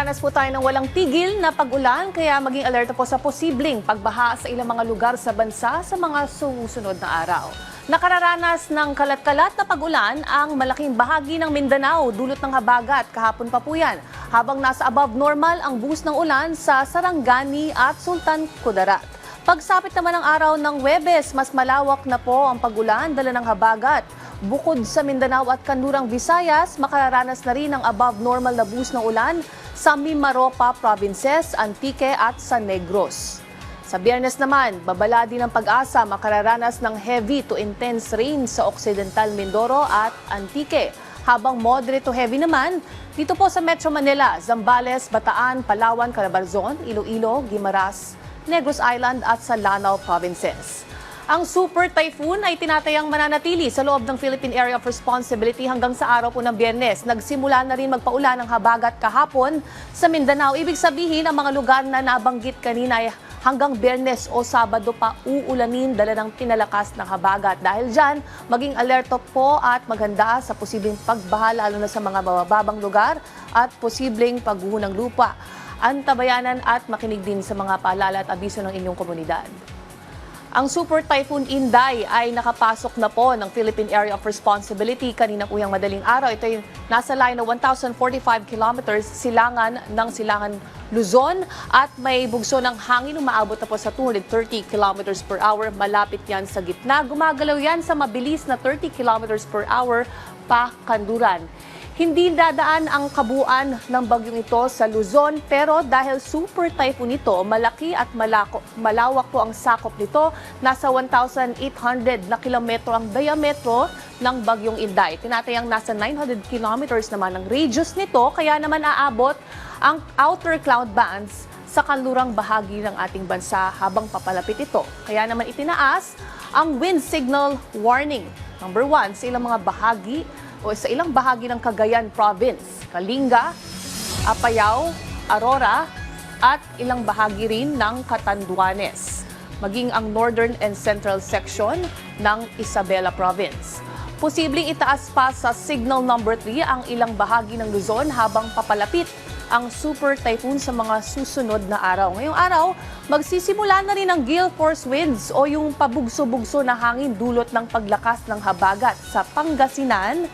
Nakaranas po tayo ng walang tigil na pag-ulan kaya maging alerto po sa posibleng pagbaha sa ilang mga lugar sa bansa sa mga susunod na araw. Nakararanas ng kalat-kalat na pag-ulan ang malaking bahagi ng Mindanao dulot ng habagat kahapon pa po yan. Habang nasa above normal ang buhos ng ulan sa Sarangani at Sultan Kudarat. Pagsapit naman ng araw ng Huwebes, mas malawak na po ang pag-ulan dala ng habagat. Bukod sa Mindanao at Kanlurang Visayas, makararanas na rin ang above normal na buhos ng ulan sa Mimaropa provinces, Antique at San Negros. Sa Biyernes naman, babala din ang Pag-asa makararanas ng heavy to intense rain sa Occidental Mindoro at Antique. Habang moderate to heavy naman, dito po sa Metro Manila, Zambales, Bataan, Palawan, Calabarzon, Iloilo, Guimaras, Negros Island at sa Lanao provinces. Ang super typhoon ay tinatayang mananatili sa loob ng Philippine Area of Responsibility hanggang sa araw po ng Biyernes. Nagsimula na rin magpaulan ng habagat kahapon sa Mindanao. Ibig sabihin, ang mga lugar na nabanggit kanina ay hanggang Biyernes o Sabado pa uulanin dala ng pinalakas ng habagat. Dahil dyan, maging alerto po at maghanda sa posibleng pagbaha lalo na sa mga mababang lugar at posibleng pagguho ng lupa. Antabayanan at makinig din sa mga paalala at abiso ng inyong komunidad. Ang Super Typhoon Inday ay nakapasok na po ng Philippine Area of Responsibility kanina po yung madaling araw. Ito ay nasa line na 1,045 kilometers silangan ng silangan Luzon at may bugso ng hangin umaabot na po sa 230 kilometers per hour. Malapit yan sa gitna. Gumagalaw yan sa mabilis na 30 kilometers per hour pa kanluran. Hindi dadaan ang kabuuan ng bagyong ito sa Luzon pero dahil super typhoon ito, malaki at malawak po ang sakop nito. Nasa 1,800 na kilometro ang diametro ng bagyong Inday. Tinatayang nasa 900 kilometers naman ang radius nito kaya naman aabot ang outer cloud bands sa kanlurang bahagi ng ating bansa habang papalapit ito. Kaya naman itinaas ang wind signal warning. Number 1 sa ilang mga bahagi o sa ilang bahagi ng Cagayan Province, Kalinga, Apayao, Aurora at ilang bahagi rin ng Catanduanes, maging ang northern and central section ng Isabela Province. Posibleng itaas pa sa signal number 3 ang ilang bahagi ng Luzon habang papalapit ang super typhoon sa mga susunod na araw. Ngayong araw, magsisimula na rin ang gale force winds o yung pabugso-bugso na hangin dulot ng paglakas ng habagat sa Pangasinan,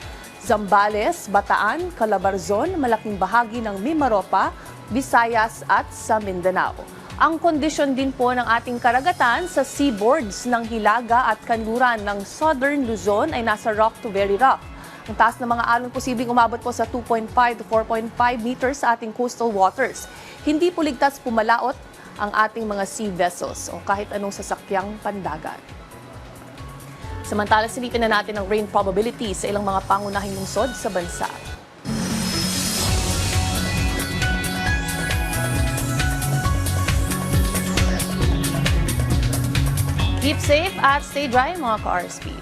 Zambales, Bataan, Calabarzon, malaking bahagi ng Mimaropa, Visayas at sa Mindanao. Ang kondisyon din po ng ating karagatan sa seaboards ng Hilaga at Kanluran ng Southern Luzon ay nasa rough to very rough. Ang taas ng mga alon posibleng umabot po sa 2.5 to 4.5 meters sa ating coastal waters. Hindi po ligtas pumalaot ang ating mga sea vessels o kahit anong sasakyang pandagat. Samantala, silipin na natin ang rain probability sa ilang mga pangunahing lungsod sa bansa. Keep safe at stay dry mga ka-RSP.